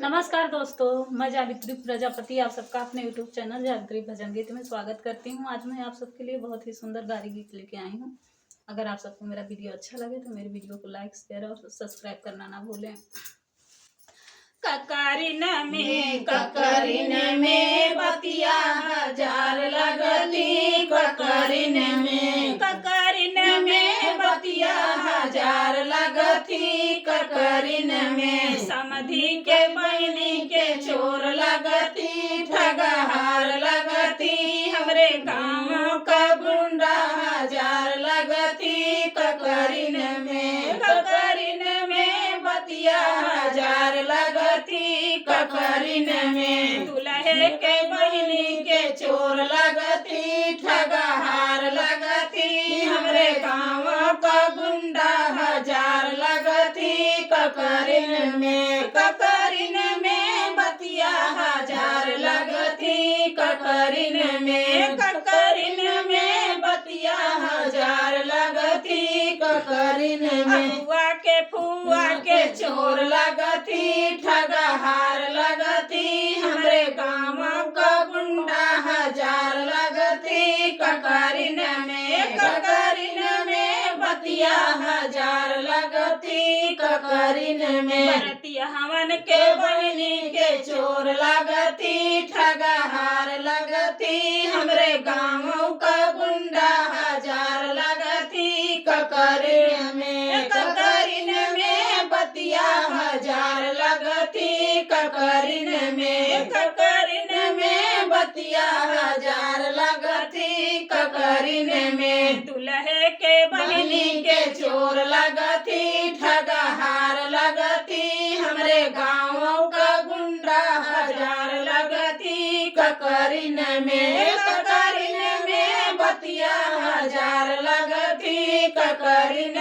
नमस्कार दोस्तों, मैं जावित्री प्रजापति आप सबका अपने यूट्यूब चैनल जावित्री भजन गीत में स्वागत करती हूँ। आज मैं आप सबके लिए बहुत ही सुंदर गारी गीत लेके आई हूँ। अगर आप सबको मेरा वीडियो अच्छा लगे तो मेरे वीडियो को लाइक शेयर और सब्सक्राइब करना ना भूलें। ककरिन में बतिया हजार लगती, ककरिन में बतिया हजार लगती, ककरिन में समधि के बहनी के चोर लगती, ठगहार लगती, हमरे गाँव का गुंडा हजार लगती, ककरिन में बतिया हजार लगती, ककरिन में दुल्हे के बहनी के चोर लगती, ठगहार लगती, हमरे गाँव का गुंडा हजार लगती, ककरिन में बतिया हजार लगती, ककरिन में बतिया हजार लगती, ककरिन में फुआ के चोर लगती, ठगहार लगती, हमरे गाँव का गुंडा हजार लगती, ककरिन में बतिया हजार लगती, ककरिन में बरतिया हमन के बहनी के चोर लगती, ठगहार लगती, हमरे गाँव का गुंडा हजार लगती, ककरिन में बतिया हजार लगती, ककरिन में बतिया हजार लगती, ककरिन में दुल्हे के बहनी के चोर लगती, ठगहार लगती, हमरे गाँव का गुंडा हजार लगती, ककरिन में बतिया हजार लगती, ककरिन